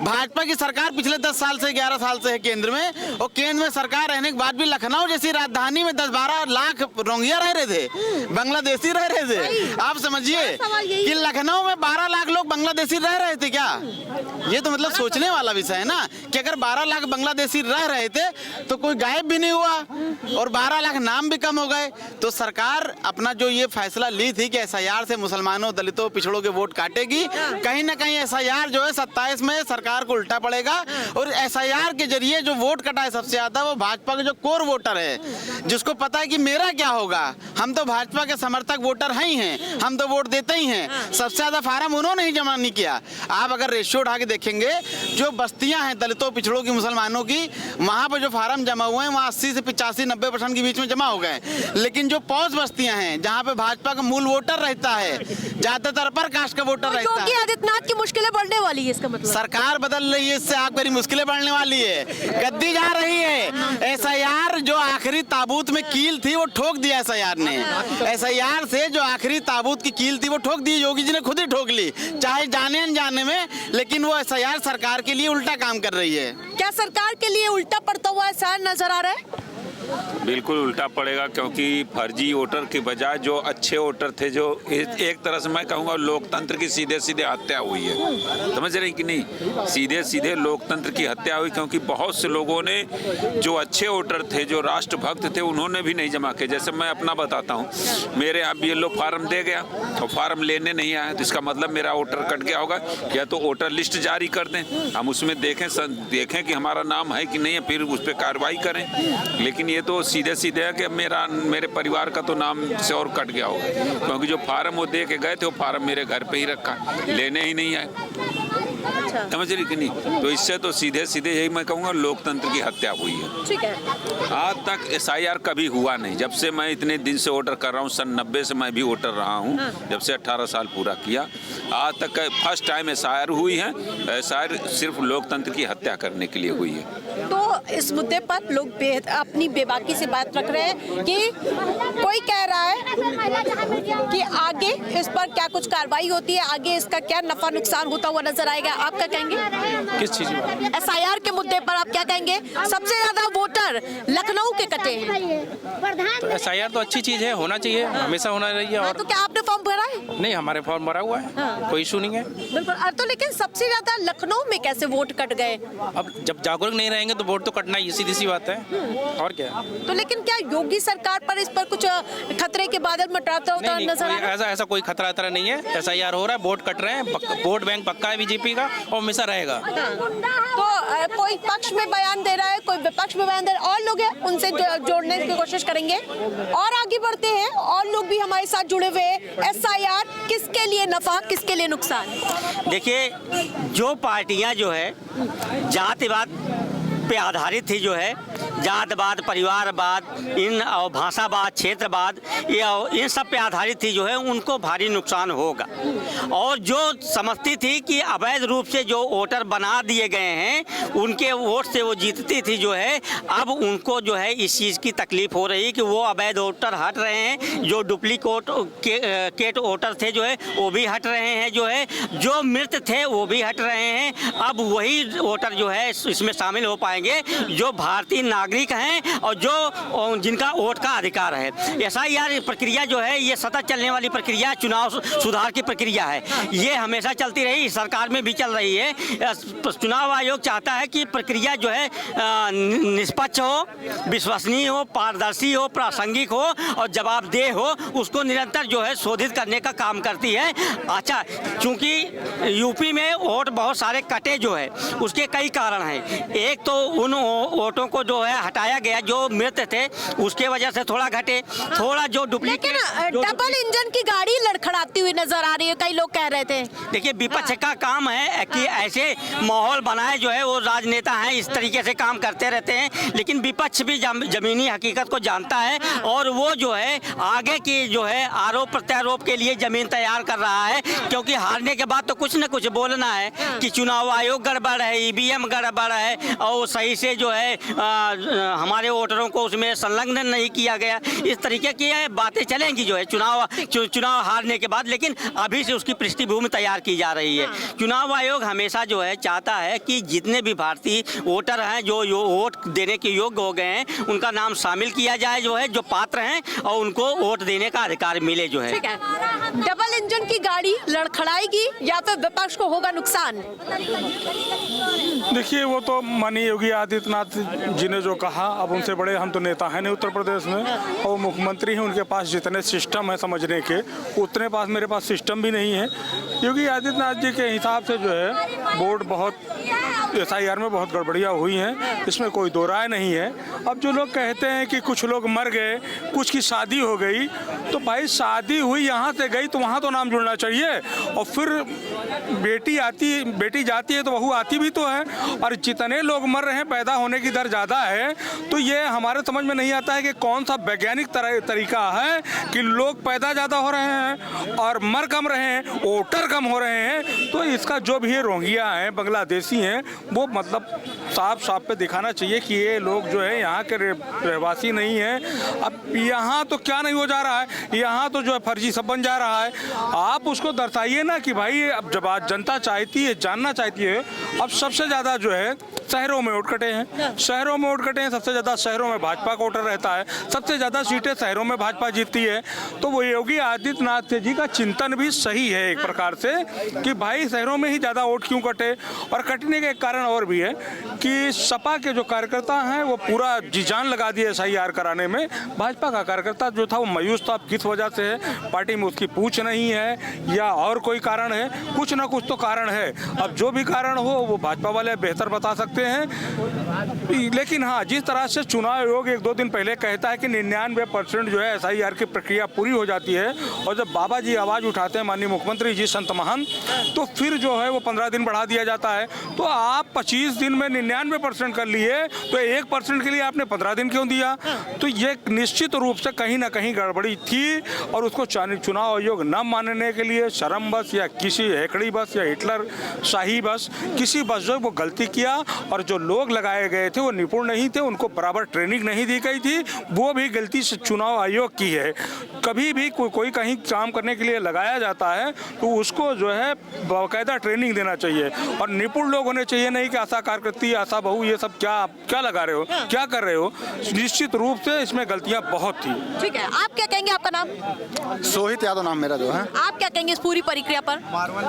भाजपा की सरकार पिछले 10 साल से 11 साल से है केंद्र में, और केंद्र में सरकार रहने के बाद भी लखनऊ जैसी राजधानी में 10-12 लाख रोंगिया रह रहे थे, बांग्लादेशी रह रहे थे। आप समझिए कि लखनऊ में 12 लाख लोग बांग्लादेशी रह रहे थे क्या? ये तो मतलब सोचने वाला विषय है ना कि अगर 12 लाख बांग्लादेशी रह रहे थे तो कोई गायब भी नहीं हुआ और 12 लाख नाम भी कम हो गए। तो सरकार अपना जो ये फैसला ली थी कि SIR से मुसलमानों, दलितों, पिछड़ों के वोट काटेगी, कहीं ना कहीं SIR जो है 27 में सरकार को उल्टा पड़ेगा। और SIR के जरिए जो वोट कटा है सबसे ज्यादा, वो भाजपा के जो कोर वोटर है, जिसको पता है कि मेरा क्या होगा, हम तो भाजपा के समर्थक वोटर हैं ही हैं, हम तो वोट देते ही हैं। सबसे ज्यादा फार्म उन्होंने ही जमा नहीं किया। आप अगर रेशियो उठा के देखेंगे, जो बस्तियां हैं दलितों, पिछड़ों की, मुसलमानों की, वहां पर जो फार्म जमा हुए हैं वहाँ 80 से 85-90% के बीच में जमा हो गए। लेकिन जो पॉज बस्तियां हैं, जहाँ पे भाजपा का मूल वोटर रहता है, ज्यादातर अपर कास्ट का वोटर रहता है, योगी आदित्यनाथ की मुश्किलें बढ़ने वाली है, इसका मतलब सरकार बदल रही है, इससे आपकी मुश्किलें बढ़ने वाली है, गद्दी जा रही है। SIR जो आखिरी ताबूत में कील थी वो ठोक दिया SIR ने। SIR से जो आखिरी ताबूत की कील थी वो ठोक दी, योगी जी ने खुद ही ठोक ली, चाहे जाने अनजाने में, लेकिन वो SIR सरकार के लिए उल्टा काम कर रही है। क्या सरकार के लिए उल्टा पड़ता हुआ SIR नजर आ रहा है? बिल्कुल उल्टा पड़ेगा, क्योंकि फर्जी वोटर के बजाय जो अच्छे वोटर थे, जो एक तरह से मैं कहूँगा लोकतंत्र की सीधे सीधे हत्या हुई है। समझ रहे कि नहीं? सीधे सीधे लोकतंत्र की हत्या हुई, क्योंकि बहुत से लोगों ने जो अच्छे वोटर थे, जो राष्ट्रभक्त थे, उन्होंने भी नहीं जमा किए। जैसे मैं अपना बताता हूँ, मेरे यहाँ BLO फार्म दे गया और फार्म लेने नहीं आया, तो इसका मतलब मेरा वोटर कट गया होगा। या तो वोटर लिस्ट जारी कर दें, हम उसमें देखें कि हमारा नाम है कि नहीं है, फिर उस पर कार्रवाई करें। लेकिन ये तो सीधे सीधे है कि मेरे परिवार का तो नाम से और कट गया होगा, क्योंकि जो फार्म वो दे के गए थे, वो फार्म मेरे घर पे ही रखा, लेने ही नहीं आए। समझ रही कि नहीं? तो इससे तो सीधे सीधे यही मैं कहूँगा लोकतंत्र की हत्या हुई है। ठीक है। आज तक SIR कभी हुआ नहीं। जब से मैं इतने दिन से वोटर कर रहा हूँ, सन 90 से मैं भी वोटर रहा हूँ, जब से 18 साल पूरा किया, आज तक फर्स्ट टाइम SIR हुई है। SIR सिर्फ लोकतंत्र की हत्या करने के लिए हुई है। तो इस मुद्दे पर लोग अपनी बेबाकी से बात रख रहे हैं कि कोई कह रहा है कि आगे इस पर क्या कुछ कार्रवाई होती है, आगे इसका क्या नफा नुकसान होता हुआ नजर आएगा। आप क्या कहेंगे? किस चीज में? SIR के मुद्दे पर आप क्या कहेंगे? सबसे ज्यादा वोटर लखनऊ के कटे हैं। तो SIR तो अच्छी चीज है, होना चाहिए, हमेशा होना चाहिए। और तो क्या आपने फॉर्म भरा है? नहीं, हमारे फॉर्म भरा हुआ है, कोई इशू नहीं है। बिल्कुल। तो लेकिन सबसे ज्यादा लखनऊ में कैसे वोट कट गए? अब जब जागरूक नहीं रहेंगे तो वोट तो कटना ही, सीधी सी बात है। और क्या? तो लेकिन क्या योगी सरकार पर इस पर कुछ खतरे के बादल मंडराता हुआ नजर आ रहा है? ऐसा कोई खतरा नहीं है। SIR हो रहा है, वोट कट रहे हैं, वोट बैंक पक्का है BJP का और हमेशा रहेगा। तो कोई पक्ष में बयान दे रहा है, कोई विपक्ष में बयान दे रहा है, और लोग हैं उनसे जोड़ने की कोशिश करेंगे और आगे बढ़ते हैं। और लोग भी हमारे साथ जुड़े हुए हैं। SIR किसके लिए नफा, किसके लिए नुकसान? देखिए, जो पार्टियां जो है जातिवाद पे आधारित थी, जो है जातवाद, परिवारवाद, इन और भाषावाद, क्षेत्रवाद, ये इन सब पे आधारित थी, जो है उनको भारी नुकसान होगा। और जो समझती थी कि अवैध रूप से जो वोटर बना दिए गए हैं, उनके वोट से वो जीतती थी, जो है अब उनको जो है इस चीज़ की तकलीफ हो रही कि वो अवैध वोटर हट रहे हैं, जो डुप्लीकेट वोटर थे जो है वो भी हट रहे हैं, जो है जो मृत थे वो भी हट रहे हैं। अब वही वोटर जो है इसमें शामिल हो पाएंगे जो भारतीय नागरिक हैं और जो जिनका वोट का अधिकार है। SIR प्रक्रिया जो है ये सतत चलने वाली प्रक्रिया, चुनाव सुधार की प्रक्रिया है, ये हमेशा चलती रही, इस सरकार में भी चल रही है। चुनाव आयोग चाहता है कि प्रक्रिया जो है निष्पक्ष हो, विश्वसनीय हो, पारदर्शी हो, प्रासंगिक हो और जवाबदेह हो, उसको निरंतर जो है शोधित करने का काम करती है। अच्छा, चूंकि यूपी में वोट बहुत सारे कटे जो है उसके कई कारण हैं। एक तो उन वोटों को जो है हटाया गया जो मृत थे, उसके वजह से थोड़ा घटे, थोड़ा जो डुप्लीकेट डबल इंजन की गाड़ी लड़खड़ाती हुई नजर आ रही है, कई लोग कह रहे थे। देखिए, विपक्ष का काम है कि ऐसे माहौल बनाए, जो है वो राजनेता हैं, इस तरीके से काम करते रहते हैं, लेकिन विपक्ष भी जमीनी हकीकत को जानता है और वो जो है आगे की जो है आरोप प्रत्यारोप के लिए जमीन तैयार कर रहा है, क्योंकि हारने के बाद तो कुछ न कुछ बोलना है कि चुनाव आयोग गड़बड़ है, EVM गड़बड़ है और सही से जो है हमारे वोटरों को उसमें संलग्न नहीं किया गया। इस तरीके की बातें चलेंगी जो है चुनाव हारने के बाद, लेकिन अभी से उसकी पृष्ठभूमि तैयार की जा रही है। चुनाव आयोग हमेशा जो है चाहता है कि जितने भी भारतीय वोटर हैं जो वोट देने के योग्य हो गए हैं, उनका नाम शामिल किया जाए, जो है जो पात्र हैं, और उनको वोट देने का अधिकार मिले जो है। ठीक है। डबल इंजन की गाड़ी लड़खड़ाएगी या फिर विपक्ष को होगा नुकसान? देखिए, वो तो माननीय योगी आदित्यनाथ जी ने जो कहा, अब उनसे बड़े हम तो नेता हैं नहीं उत्तर प्रदेश में, और मुख्यमंत्री हैं, उनके पास जितने सिस्टम है समझने के उतने पास मेरे पास सिस्टम भी नहीं है। योगी आदित्यनाथ जी के हिसाब से जो है वोट बहुत SIR में बहुत गड़बड़ियाँ हुई हैं, इसमें कोई दो राय नहीं है। अब जो लोग कहते हैं कि कुछ लोग मर गए, कुछ की शादी हो गई, तो भाई शादी हुई यहाँ से गई तो वहाँ तो नाम जुड़ना चाहिए, और फिर बेटी जाती है तो बहू आती भी तो है, और जितने लोग मर रहे हैं पैदा होने की दर ज़्यादा है, तो ये हमारे समझ में नहीं आता है कि कौन सा वैज्ञानिक तरीका है कि लोग पैदा ज़्यादा हो रहे हैं और मर कम रहे हैं, वोटर कम हो रहे हैं। तो इसका जो भी रोहिंग्या हैं, बांग्लादेशी हैं, वो मतलब साफ साफ पे दिखाना चाहिए कि ये लोग जो है यहाँ के रहवासी नहीं हैं। अब यहाँ तो क्या नहीं हो जा रहा है, यहाँ तो जो है फर्जी सब बन जा रहा है। आप उसको दर्शाइए ना कि भाई अब जब आज जनता चाहती है, जानना चाहती है, अब सबसे ज़्यादा जो है शहरों में वोट कटे हैं, शहरों में वोट कटे हैं, सबसे ज़्यादा शहरों में भाजपा का वोटर रहता है, सबसे ज़्यादा सीटें शहरों में भाजपा जीतती है। तो वो योगी आदित्यनाथ जी का चिंतन भी सही है एक प्रकार से कि भाई शहरों में ही ज़्यादा वोट क्यों कटे। और कटने के एक कारण और भी है कि सपा के जो कार्यकर्ता हैं वो पूरा जी जान लगा दिए SIR कराने में। भाजपा का कार्यकर्ता जो था वो मायूस था, किस वजह से है, पार्टी में उसकी पूछ नहीं है या और कोई कारण है, कुछ ना कुछ तो कारण है। अब जो भी कारण हो वो भाजपा वाले बेहतर बता सकते हैं। लेकिन हाँ, जिस तरह से चुनाव आयोग 1-2 दिन पहले कहता है कि 99% जो है SIR की प्रक्रिया पूरी हो जाती है, और जब बाबा जी आवाज़ उठाते हैं माननीय मुख्यमंत्री जी संत महंत, तो फिर जो है वो 15 दिन बढ़ा दिया जाता है। तो आप 25 दिन में 99% कर लिए, तो 1% के लिए आपने 15 दिन क्यों दिया? तो ये निश्चित रूप से कहीं ना कहीं गड़बड़ी थी, और उसको चुनाव आयोग न मानने के लिए शर्म बस या किसी हेकड़ी बस या हिटलर शाही बस किसी बस जो वो गलती किया, और जो लोग लगाए गए थे वो निपुण नहीं थे, उनको बराबर ट्रेनिंग नहीं दी गई थी, वो भी गलती से चुनाव आयोग की है। कभी भी कोई कहीं काम करने के लिए लगाया जाता है तो उसको जो है बाकायदा ट्रेनिंग देना चाहिए, और निपुण लोग होने चाहिए, नहीं कि आशा कार्यकर्ती, आशा बहू, ये सब क्या लगा रहे हो, क्या कर रहे हो। निश्चित रूप से इसमें गलतियां बहुत थी। ठीक है, आप क्या कहेंगे? आपका नाम? सोहित यादव नाम मेरा जो है। आप क्या कहेंगे इस पूरी प्रक्रिया पर?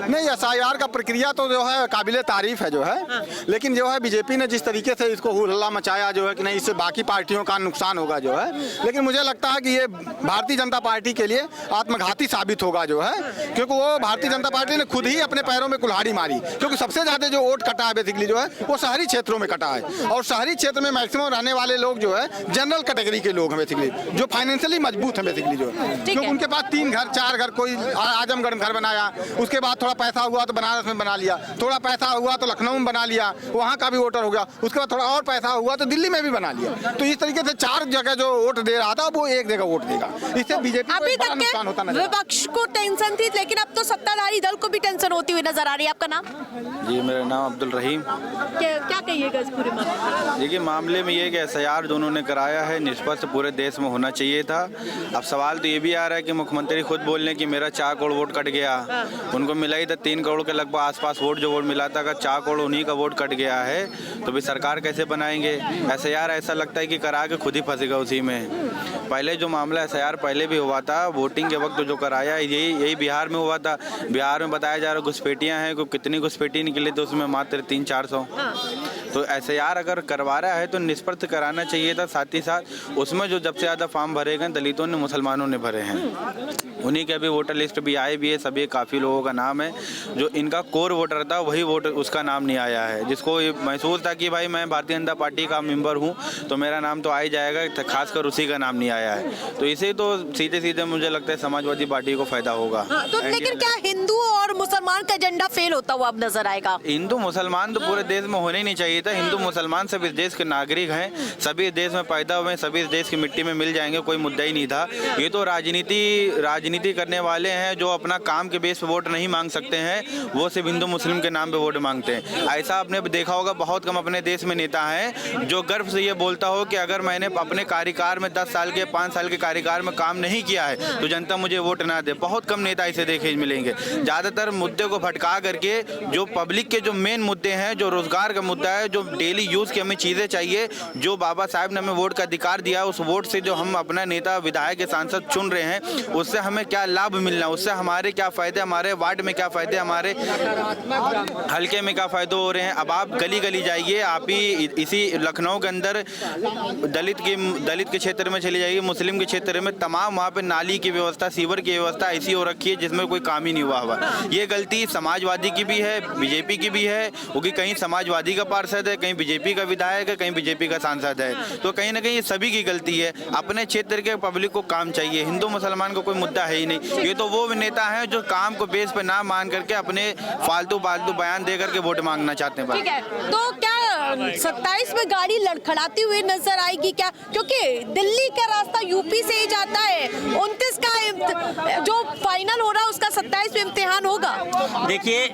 नहीं, SIR का प्रक्रिया तो जो है काबिले तारीफ है जो है, लेकिन जो है बीजेपी ने जिस तरीके से इसको हुल्ला मचाया जो है कि नहीं इससे बाकी पार्टियों का नुकसान होगा जो है, लेकिन मुझे लगता है कि ये भारतीय जनता पार्टी के लिए आत्मघाती साबित होगा जो है, क्योंकि वो भारतीय जनता पार्टी ने खुद ही अपने पैरों में कुल्हाड़ी मारी, क्योंकि सबसे ज्यादा जो वोट कटा है बेसिकली जो है वो शहरी क्षेत्रों में कटा है, और शहरी क्षेत्र में मैक्सिमम रहने वाले लोग जो है जनरल कैटेगरी के लोग हैं बेसिकली, जो फाइनेंशियली मजबूत हैं बेसिकली जो है, क्योंकि उनके पास 3 घर 4 घर, कोई आजमगढ़ में घर बनाया, उसके बाद थोड़ा पैसा हुआ तो बनारस में बना लिया, थोड़ा पैसा हुआ तो लखनऊ में बना लिया, वहाँ का भी वोटर हो गया, उसके बाद थोड़ा और पैसा हुआ तो दिल्ली में भी बना लिया। तो इस तरीके से 4 जगह जो वोट दे रहा था वो एक जगह वोट देगा, इससे बीजेपी को बड़ा नुकसान होता नजर। विपक्ष को टेंशन थी, लेकिन अब तो सत्ताधारी दल को भी टेंशन होती हुई नजर आ रही है। आपका नाम? जी, मेरा नाम अब्दुल रहीम। क्या कहिएगा इस पूरे मामले? देखिए, मामले में ये कि SIR जो उन्होंने कराया है निष्पक्ष पूरे देश में होना चाहिए था। अब सवाल तो ये भी आ रहा है कि मुख्यमंत्री खुद बोल रहे हैं कि मेरा 4 करोड़ वोट कट गया, उनको मिला ही था 3 करोड़ के लगभग आसपास वोट, जो वोट मिला था, अगर 4 करोड़ उन्हीं का वोट कट गया है तो भी सरकार कैसे बनाएंगे? SIR ऐसा लगता है कि करा के खुद ही फंसेगा उसी में। पहले जो मामला SIR पहले भी हुआ था, वोटिंग के वक्त जो कराया यही बिहार में हुआ था। बिहार में बताया जा रहा है घुसपैठियाँ हैं, कितनी घुसपैठी निकली तो उसमें मात्र 300-400। तो SIR अगर करवा रहा है तो निष्पक्ष कराना चाहिए था। साथ ही साथ उसमें जो सबसे ज़्यादा फॉर्म भरे गए दलितों ने, मुसलमानों ने भरे हैं, उन्हीं के अभी वोटर लिस्ट भी आए भी है, सभी काफ़ी लोगों का नाम है। जो इनका कोर वोटर था वही वोटर, उसका नाम नहीं आया है, जिसको महसूस था कि भाई मैं भारतीय जनता पार्टी का मेंबर हूँ तो मेरा नाम तो आ ही जाएगा, खासकर उसी का नाम नहीं आया है। तो इसे तो सीधे सीधे मुझे लगता है समाजवादी पार्टी को फायदा होगा। तो लेकिन क्या हिंदू और मुसलमान का एजेंडा फेल होता हुआ अब नजर आएगा? हिंदू मुसलमान तो पूरे देश में होने ही नहीं चाहिए था। हिंदू मुसलमान सभी इस देश के नागरिक हैं, सभी इस देश में पैदा हुए, सभी इस देश की मिट्टी में मिल जाएंगे, कोई मुद्दा ही नहीं था। ये तो राजनीति करने वाले हैं जो अपना काम के बेस पे वोट नहीं मांग सकते हैं, वो सिर्फ हिंदू मुस्लिम के नाम पे वोट मांगते हैं। ऐसा आपने देखा होगा, बहुत कम अपने देश में नेता हैं जो गर्व से ये बोलता हो कि अगर मैंने अपने कार्यकाल में 10 साल के 5 साल के कार्यकाल में काम नहीं किया है तो जनता मुझे वोट ना दे। बहुत कम नेता ऐसे देखे मिलेंगे। ज़्यादातर मुद्दे को भटका करके जो पब्लिक के जो मेन मुद्दे हैं, जो रोजगार का मुद्दा है, जो डेली यूज़ की हमें चीज़ें चाहिए, जो बाबा साहब ने हमें वोट का अधिकार दिया, उस वोट से जो हम अपना नेता, विधायक, सांसद चुन रहे हैं, उससे हमें हमें क्या लाभ मिलना, उससे हमारे क्या फ़ायदे, हमारे वार्ड में क्या फ़ायदे, हमारे हल्के में क्या फ़ायदे हो रहे हैं। अब आप गली गली जाइए, आप ही इसी लखनऊ के अंदर दलित के क्षेत्र में चली जाइए, मुस्लिम के क्षेत्र में, तमाम वहाँ पे नाली की व्यवस्था, सीवर की व्यवस्था ऐसी हो रखी है जिसमें कोई काम ही नहीं हुआ हुआ। ये गलती समाजवादी की भी है, बीजेपी की भी है, क्योंकि कहीं समाजवादी का पार्षद है, कहीं बीजेपी का विधायक है, कहीं बीजेपी का सांसद है, तो कहीं ना कहीं ये सभी की गलती है। अपने क्षेत्र के पब्लिक को काम चाहिए, हिंदू मुसलमान को कोई मुद्दा है ही नहीं। ये तो वो नेता हैं जो काम को बेस पे ना मान करके अपने फालतू बयान दे करके वोट मांगना चाहते हैं। ठीक है, तो क्या 27 में गाड़ी लड़खड़ाती हुई नजर आएगी क्या? क्योंकि दिल्ली का रास्ता यूपी से ही जाता है। 29 का जो फाइनल हो रहा है उसका 27 में इम्तिहान होगा। देखिए,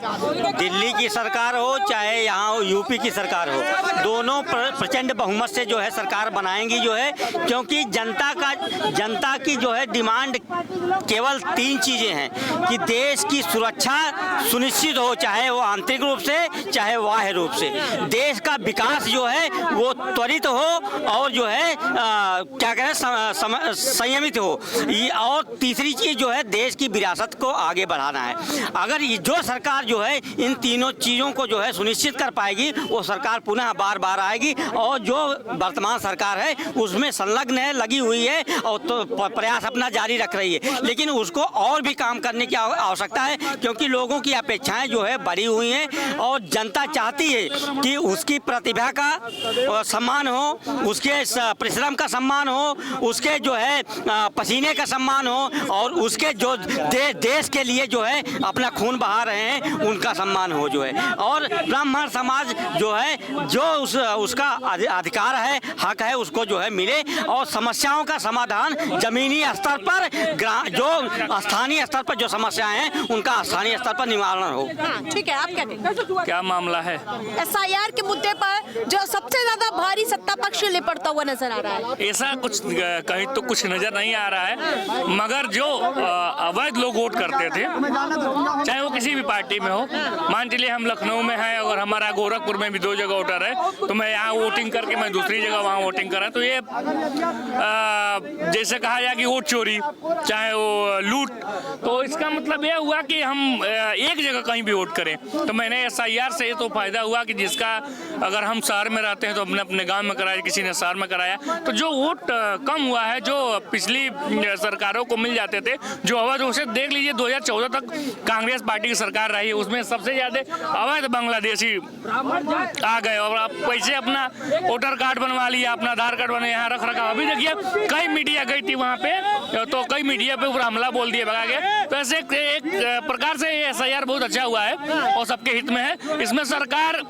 दिल्ली की सरकार हो चाहे यहाँ हो, यूपी की सरकार हो, दोनों प्रचंड बहुमत से जो है सरकार बनाएंगी जो है, क्योंकि जनता की जो है डिमांड केवल 3 चीजें हैं कि देश की सुरक्षा सुनिश्चित हो, चाहे वो आंतरिक रूप से चाहे बाह्य रूप से, देश का विकास जो है वो त्वरित हो और जो है क्या कहें संयमित हो, और तीसरी चीज जो है देश की विरासत को आगे बढ़ाना है। अगर जो सरकार जो है इन तीनों चीजों को जो है सुनिश्चित कर पाएगी, वो सरकार पुनः बार बार आएगी, और जो वर्तमान सरकार है उसमें संलग्न है, लगी हुई है और तो प्रयास अपना जारी रख रही है, लेकिन उसको और भी काम करने की आवश्यकता है, क्योंकि लोगों की अपेक्षाएं जो है बढ़ी हुई हैं और जनता चाहती है कि उसकी प्रतिभा का सम्मान हो, उसके परिश्रम का सम्मान हो, उसके जो है पसीने का सम्मान हो, और उसके जो देश के लिए जो है अपना खून बहा रहे हैं उनका सम्मान हो जो है। और ब्राह्मण समाज जो है जो उसका अधिकार है, हक है, उसको जो है मिले, और समस्याओं का समाधान जमीनी स्तर पर, जो स्थानीय स्तर पर जो समस्याएं हैं उनका स्थानीय स्तर पर निवारण हो। ठीक है, आप क्या कहेंगे? क्या मामला है? SIR के मुद्दे पर जो सबसे ज्यादा भारी सत्ता पक्ष लिपटता हुआ नजर आ रहा है। ऐसा कुछ कहीं तो कुछ नजर नहीं आ रहा है, मगर जो अवैध लोग वोट करते थे, चाहे वो किसी भी पार्टी में हो, मान चलिए हम लखनऊ में हैं और हमारा गोरखपुर में भी 2 जगह वोटर है, तो मैं यहाँ वोटिंग करके मैं दूसरी जगह वहाँ वोटिंग करा, तो ये जैसे कहा जाए कि वोट चोरी चाहे वो लूट, तो इसका मतलब यह हुआ कि हम एक जगह कहीं भी वोट करें। तो मैंने SIR से तो फायदा हुआ कि जिसका अगर हम शहर में रहते हैं तो अपने अपने गांव में कराया, किसी ने शहर में कराया, तो जो वोट कम हुआ है जो पिछली सरकारों को मिल जाते थे, जो अवैध, उसे देख लीजिए 2014 तक कांग्रेस पार्टी की सरकार रही है, उसमें सबसे ज्यादा अवैध बांग्लादेशी आ गए और आप पैसे अपना वोटर कार्ड बनवा लिया, अपना आधार कार्ड बना यहाँ रख रखा। अभी देखिए कई मीडिया गई थी वहाँ पे, तो कई मीडिया पे पूरा हमला बोल दिया भगा के। तो ऐसे एक प्रकार से SIR बहुत अच्छा हुआ है और सबके हित में है। इसमें सरकार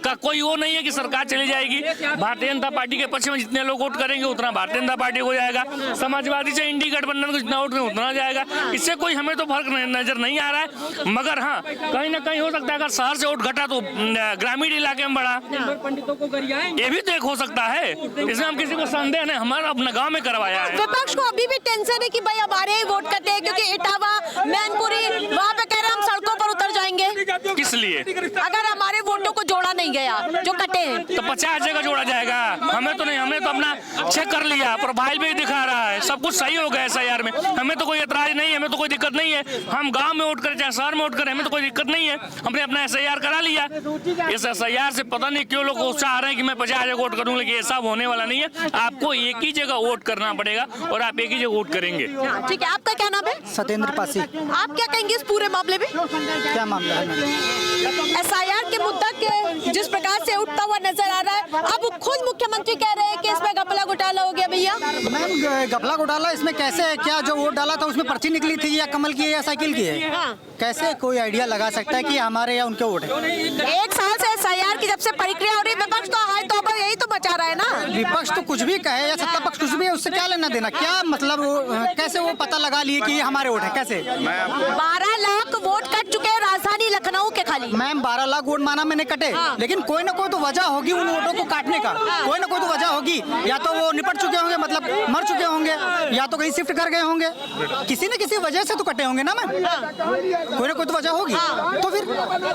का कोई वो नहीं है कि सरकार चली जाएगी। भारतीय जनता पार्टी के पक्ष में जितने लोग वोट करेंगे उतना भारतीय जनता पार्टी हो जाएगा, समाजवादी से इंडी गठबंधन को जितना वोट उतना जाएगा। इससे कोई हमें तो फर्क नजर नहीं आ रहा है, मगर हाँ कहीं ना कहीं हो सकता है अगर शहर से वोट घटा तो ग्रामीण इलाके में बढ़ा, ये भी तो एक हो सकता है। इसमें हम किसी को संदेह नहीं, हमारा अपना गाँव में करवाया है। विपक्ष को अभी भी टेंशन है कि भाई हमारे ही वोट कटे हैं, क्योंकि इटावा, मैनपुरी वहाँ पे कह रहे हम सड़कों पर उतर जाएंगे। किस लिए? अगर हमारे वोटों को जोड़ा नहीं गया जो कटे हैं, तो 50 जगह जोड़ा जाएगा। हमें तो नहीं, हमने तो अपना चेक कर लिया, प्रोफाइल भी दिखा रहा है, सब कुछ सही हो गया SIR में। हमें तो कोई एतराज नहीं है, हमें तो कोई दिक्कत नहीं है। हम गांव में वोट करें चाहे शहर में वोट करें, हमें तो कोई दिक्कत नहीं है। हमने अपना SIR करा लिया। इस SIR से पता नहीं क्यों लोग उत्साह आ रहे हैं कि मैं 50 जगह वोट करूँ, लेकिन ऐसा होने वाला नहीं है। आपको एक ही जगह वोट करना पड़ेगा और आप एक ही जगह वोट करेंगे। ठीक है, आपका क्या नाम है? सत्येंद्र पासी। आप क्या कहेंगे इस पूरे मामले में? क्या मामला है? SIR के मुद्दा के जिस प्रकार से उठता हुआ नजर आ रहा है, अब खुद मुख्यमंत्री कह रहे हैं कि इसमें घपला घोटाला हो गया। भैया मैम, घपला घोटाला इसमें कैसे है? क्या जो वोट डाला था उसमें पर्ची निकली थी या कमल की है या साइकिल की है? कैसे कोई आइडिया लगा सकता है कि हमारे या उनके वोट है? 1 साल से SIR की जब से प्रक्रिया हो रही है, विपक्ष तो हाय तौबा यही तो मचा रहा है ना। विपक्ष तो कुछ भी कहे या सत्ता पक्ष कुछ भी है, उससे क्या लेना देना? क्या मतलब कैसे वो पता लगा लिए कि ये हमारे वोट है? कैसे? 12 लाख वोट कट चुके हैं राजधानी लखनऊ के खाली। मैम 12 लाख वोट माना मैंने कटे, लेकिन कोई ना कोई तो वजह होगी उन वोटों को काटने का। कोई ना कोई तो वजह होगी, या तो वो निपट चुके होंगे, मतलब मर चुके होंगे, या तो कहीं शिफ्ट कर गए होंगे। किसी न किसी वजह से तो कटे होंगे ना मैम, कोई ना कोई तो वजह होगी। तो फिर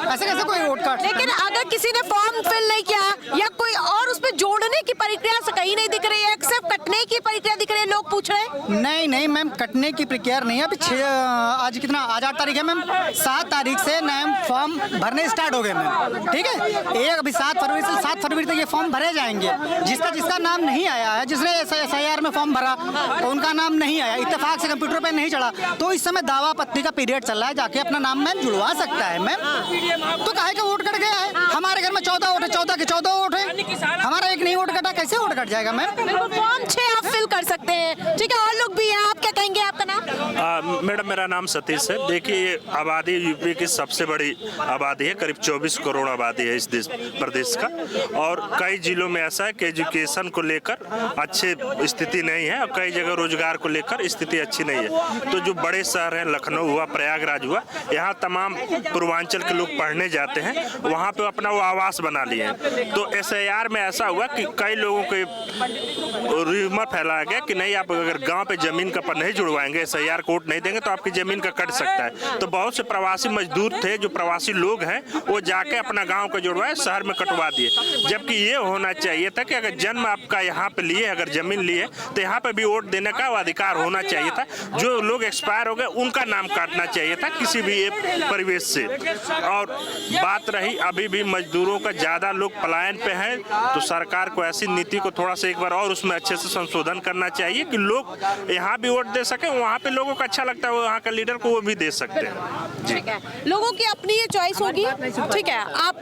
ऐसे कैसे कोई वोट काट? लेकिन अगर किसी ने फॉर्म फिल नहीं किया या कोई और उस पर जोड़ने की प्रक्रिया से कहीं नहीं दिख रही है, सिर्फ कटने की प्रक्रिया दिख रही है, लोग पूछ रहे हैं। नहीं मैम, कटने की प्रक्रिया नहीं है। अभी आज 8 तारीख है मैम, 7 तारीख से नए फॉर्म भरने स्टार्ट हो गए मैम, ठीक है। अभी 7 फरवरी से 7 फरवरी तक ये फॉर्म भरे जाएंगे। जिसका नाम नहीं आया है, जिसने SIR में फॉर्म भरा तो उनका नाम नहीं आया, इत्तेफाक से कंप्यूटर पे नहीं चढ़ा, तो इस समय दावा आपत्ति का पीरियड चल रहा है, जाके अपना नाम मैम जुड़वा सकता है मैम। तो काहे का वोट कट गया है? हमारे घर में 14 वोट है, 14 के 14 वोट है, हमारा एक नहीं वोट कटा, कैसे वोट कट जाएगा मैम? फॉर्म 6 आप फिल कर सकते हैं, ठीक है। और लोग भी हैं, आप क्या कहेंगे? आपका नाम? मैडम, मेरा नाम सतीश है। देखिए, आबादी यूपी की सबसे बड़ी आबादी है, करीब 24 करोड़ आबादी है इस प्रदेश का, और कई जिलों में ऐसा है कि एजुकेशन को लेकर अच्छी स्थिति नहीं है, और कई जगह रोजगार को लेकर स्थिति अच्छी नहीं है। तो जो बड़े शहर हैं, लखनऊ हुआ, प्रयागराज हुआ, यहाँ तमाम पूर्वांचल के लोग पढ़ने जाते हैं, वहाँ पे अपना वो आवास बना लिए हैं। तो SIR में ऐसा हुआ कि कई लोगों के रूमर फैलाया गया कि नहीं, आप अगर गांव पे जमीन का पर नहीं जुड़वाएंगे, SIR कोड नहीं देंगे तो आपकी जमीन का कट सकता है। तो बहुत से प्रवासी मजदूर थे, जो प्रवासी लोग हैं, वो जाके अपना गांव का जुड़वाए, शहर में कटवा दिए। जबकि ये होना चाहिए था कि अगर जन्म आपका यहाँ पे लिए, अगर जमीन लिए, तो यहाँ पे भी वोट देने का अधिकार होना चाहिए था। जो लोग एक्सपायर हो गए उनका नाम काटना चाहिए था किसी भी एक परिवेश से। और बात रही अभी भी मजदूरों का, ज़्यादा लोग पलायन पे हैं, तो सरकार को ऐसी नीति को थोड़ा सा एक बार और उसमें अच्छे से संशोधन करना चाहिए कि लोग यहाँ भी वोट दे सके, वहाँ पे लोगों को अच्छा लगता है वहाँ का लीडर को वो भी दे सकते हैं। ठीक है, लोगों की अपनी ये चॉइस होगी, ठीक है। आप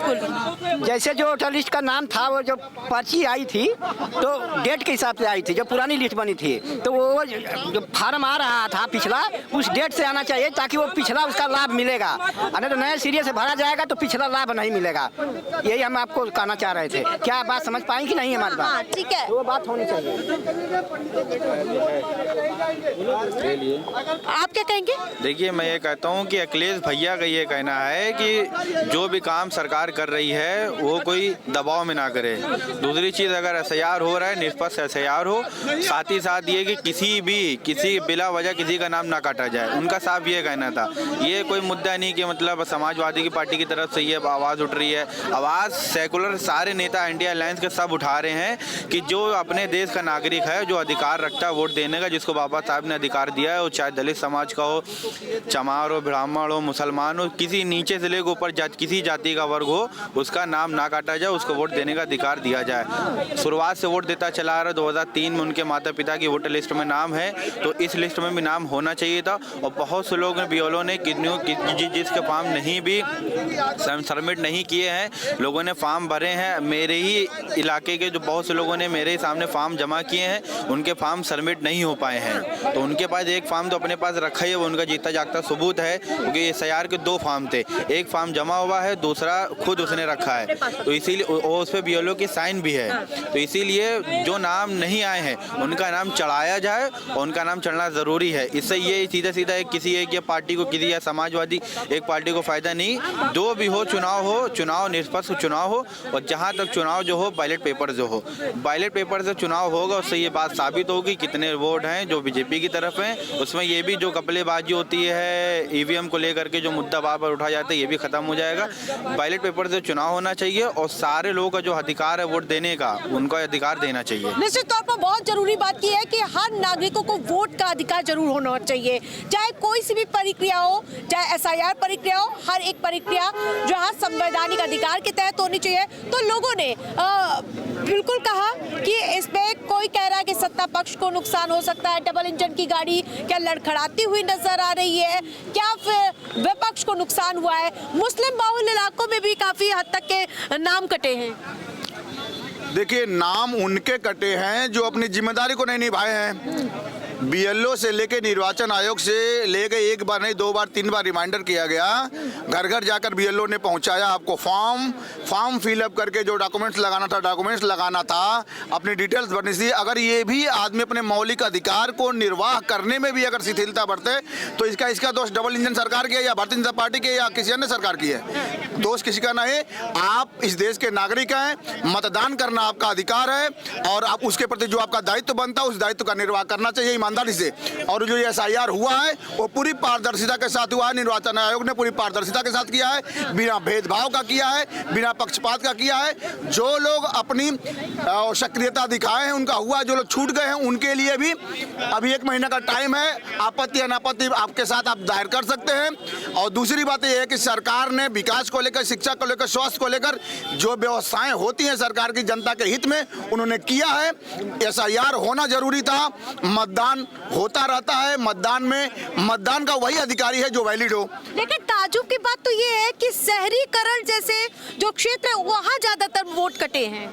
जैसे जो वोटर लिस्ट का नाम था, वो जो पर्ची आई थी तो डेट के हिसाब से आई थी, जो पुरानी लिस्ट बनी थी, तो वो जो फार्म आ रहा था पिछला, उस डेट से आना चाहिए, ताकि वो पिछला उसका लाभ मिलेगा। नहीं तो नए सिरे से भरा जाएगा तो पिछला लाभ नहीं मिलेगा। यही हम आपको कहना चाह रहे थे। क्या आप बात समझ पाएंगे कि नहीं हमारी बात? ठीक है, वो बात होनी चाहिए। आप क्या कहेंगे? देखिए, मैं ये कहता हूँ कि अखिलेश भैया का ये कहना है कि जो भी काम सरकार कर रही है वो कोई दबाव में ना करे। दूसरी चीज़, अगर SIR हो रहा है, निष्पक्ष SIR हो, साथ ही साथ ये कि किसी बिला वजह किसी का नाम ना काटा जाए, उनका साफ ये कहना था। ये कोई मुद्दा नहीं कि मतलब समाजवादी की पार्टी की तरफ से ये आवाज़ उठ रही है। आवाज़ सेकुलर सारे नेता इंडिया अलायंस के सब उठा रहे हैं कि जो अपने देश का नागरिक है, जो अधिकार रखता है वोट देने का, जिसको बाबा साहब ने अधिकार दिया है, वो चाहे दलित समाज का हो, चमार हो, ब्राह्मण हो, मुसलमान हो, किसी नीचे से लेकर ऊपर किसी जाति का वर्ग हो, उसका नाम ना काटा जाए, उसको वोट देने का अधिकार दिया जाए। शुरुआत से वोट देता चला आ रहा, 2003 में उनके माता पिता की वोटर लिस्ट में नाम है, तो इस लिस्ट में भी नाम होना चाहिए था। और बहुत से लोग BLO ने जिसके फॉर्म नहीं भी सबमिट नहीं किए हैं, लोगों ने फॉर्म भरे हैं। मेरे ही इलाके के जो बहुत से लोगों ने मेरे सामने फॉर्म जमा किए हैं, उनके फॉर्म सबमिट नहीं हो पाए हैं। तो उनके पास एक फॉर्म तो अपने पास रखा ही है, वो उनका जीता जागता सबूत है, क्योंकि SIR के 2 फॉर्म थे, एक फॉर्म जमा हुआ है, दूसरा खुद उसने रखा है, तो इसीलिए उस पर BLO की साइन भी है। तो इसीलिए जो नाम नहीं आए हैं उनका नाम चढ़ाया जाए, और उनका नाम चढ़ना ज़रूरी है। इससे ये सीधा सीधा किसी एक या पार्टी को, किसी या समाजवादी एक पार्टी को फ़ायदा नहीं। जो भी हो, चुनाव निष्पक्ष चुनाव हो, और जहाँ तक चुनाव जो हो, बैलेट पेपर जो हो, बैलेट पेपर से चुनाव होगा, उससे ये बात साबित होगी कितने वोट हैं जो BJP की तरफ हैं। उसमें ये भी जो कपलेबाजी होती है EVM को लेकर के, जो मुद्दा बार बार उठाया जाता है, ये भी खत्म हो जाएगा। बैलेट पेपर से चुनाव होना चाहिए, और सारे लोगों का जो अधिकार है वोट देने का, उनको अधिकार देना चाहिए। निश्चित तौर पर बहुत जरूरी बात की है कि हर नागरिकों को वोट का अधिकार जरूर होना चाहिए, चाहे कोई सी भी प्रक्रिया हो, चाहे SIR प्रक्रिया हो, हर एक प्रक्रिया जो है संवैधानिक अधिकार के तहत होनी चाहिए। तो लोगों ने बिल्कुल कहा कि इसमें कोई कह रहा है कि सत्ता पक्ष को नुकसान हो सकता है, डबल इंजन की गाड़ी क्या लड़खड़ाती हुई नजर आ रही है, क्या फिर विपक्ष को नुकसान हुआ है? मुस्लिम बाहुल इलाकों में भी काफी हद तक के नाम कटे हैं। देखिए, नाम उनके कटे हैं जो अपनी जिम्मेदारी को नहीं निभाए हैं। BLO से लेके निर्वाचन आयोग से लेके 1 बार नहीं 2 बार 3 बार रिमाइंडर किया गया, घर घर जाकर BLO ने पहुंचाया आपको फॉर्म फिलअप करके जो डॉक्यूमेंट्स लगाना था, अपनी डिटेल्स भरनी थी। अगर ये भी आदमी अपने मौलिक अधिकार को निर्वाह करने में भी अगर शिथिलता बरते, तो इसका दोष डबल इंजन सरकार की है, या भारतीय जनता पार्टी की, या किसी अन्य सरकार की है। दोष किसी का नहीं। आप इस देश के नागरिक हैं, मतदान करना आपका अधिकार है, और आप उसके प्रति जो आपका दायित्व बनता है, उस दायित्व का निर्वाह करना चाहिए। ईमानदारी से। और जो SIR हुआ है वो पूरी पारदर्शिता के साथ हुआ है। निर्वाचन आयोग ने पूरी पारदर्शिता के साथ किया है, बिना भेदभाव का किया है, बिना पक्षपात का किया है। जो लोग अपनी सक्रियता दिखाए हैं उनका हुआ, जो लोग छूट गए हैं उनके लिए भी अभी 1 महीना का टाइम है। आपत्ति अनापत्ति आपके साथ आप दायर कर सकते हैं। और दूसरी बात यह है कि सरकार ने विकास को लेकर, शिक्षा को लेकर, स्वास्थ्य को लेकर जो व्यवस्थाएं होती हैं सरकार की जनता के हित में उन्होंने किया है। SIR होना जरूरी था, मतदान होता रहता है, मतदान में मतदान का वही अधिकारी है जो वैलिड हो। लेकिन ताजुब की बात तो ये है कि शहरीकरण जैसे जो क्षेत्र है वहाँ ज्यादातर वोट कटे हैं।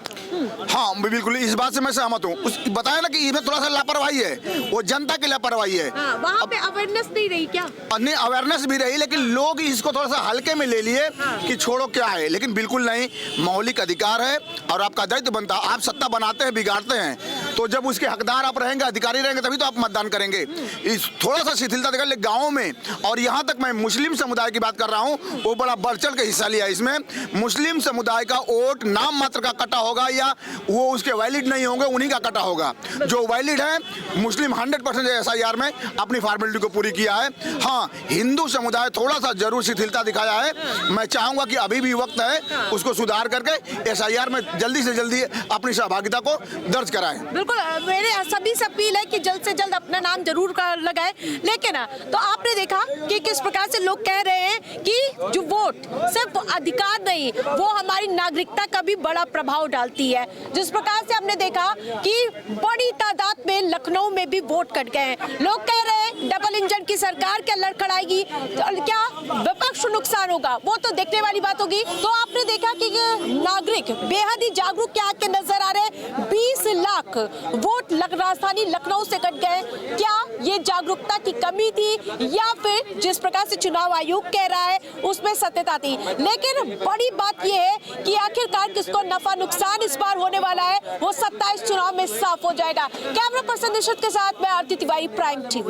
हाँ बिल्कुल, इस बात से मैं सहमत हूँ। बताया ना कि इसमें थोड़ा सा लापरवाही है, वो जनता की लापरवाही है। वहाँ पे अवेयरनेस नहीं रही क्या? नहीं, अवेयरनेस भी रही, लेकिन लोग इसको थोड़ा सा हल्के में ले लिए कि छोड़ो क्या है। लेकिन बिल्कुल नहीं, मौलिक अधिकार है और आपका दायित्व बनता है। आप सत्ता बनाते हैं, बिगाड़ते हैं, तो जब उसके हकदार आप रहेंगे, अधिकारी रहेंगे, तभी तो आप मतदान करेंगे। इस थोड़ा सा शिथिलता दिखा गाँव में। और यहाँ तक मैं मुस्लिम समुदाय की बात कर रहा हूँ, वो बड़ा बढ़ चढ़ के हिस्सा लिया इसमें। मुस्लिम समुदाय का वोट नाम मात्र का कटा होगा या वो उसके वैलिड नहीं होंगे, उन्हीं का कटा होगा। जो वैलिड है, मुस्लिम 100% SIR में अपनी फॉर्मेलिटी को पूरी किया है। हाँ, हिंदू समुदाय थोड़ा सा जरूर शिथिलता दिखाया है। मैं चाहूंगा कि अभी भी वक्त है उसको सुधार करके SIR में जल्दी से जल्दी अपनी सहभागिता को दर्ज कराएं। बिल्कुल, मेरे सभी से अपील है कि जल्द से जल्द अपना नाम जरूर लगाए। लेकिन तो आपने देखा कि किस प्रकार से लोग कह रहे हैं कि जो वोट सिर्फ अधिकार नहीं, वो हमारी नागरिकता का भी बड़ा प्रभाव डालती है। जिस प्रकार से हमने देखा कि बड़ी तादाद में लखनऊ में भी वोट कट गए हैं। लोग कह रहे हैं डबल इंजन की सरकार क्या लड़खड़ाएगी, क्या विपक्ष नुकसान होगा, वो तो देखने वाली बात होगी। तो आपने देखा कि नागरिक बेहद ही जागरूक क्या के नजर आ रहे हैं। 20 लाख वोट राजधानी लखनऊ से कट गए। क्या ये जागरूकता की कमी थी या फिर जिस प्रकार से चुनाव आयोग कह रहा है उसमें सत्यता थी? लेकिन बड़ी बात यह है कि आखिरकार किसको नफा नुकसान इस बार होने वाला है वो 27 चुनाव में साफ हो जाएगा। कैमरा पर्सन निशित के साथ मैं आरती तिवारी, प्राइम टीवी।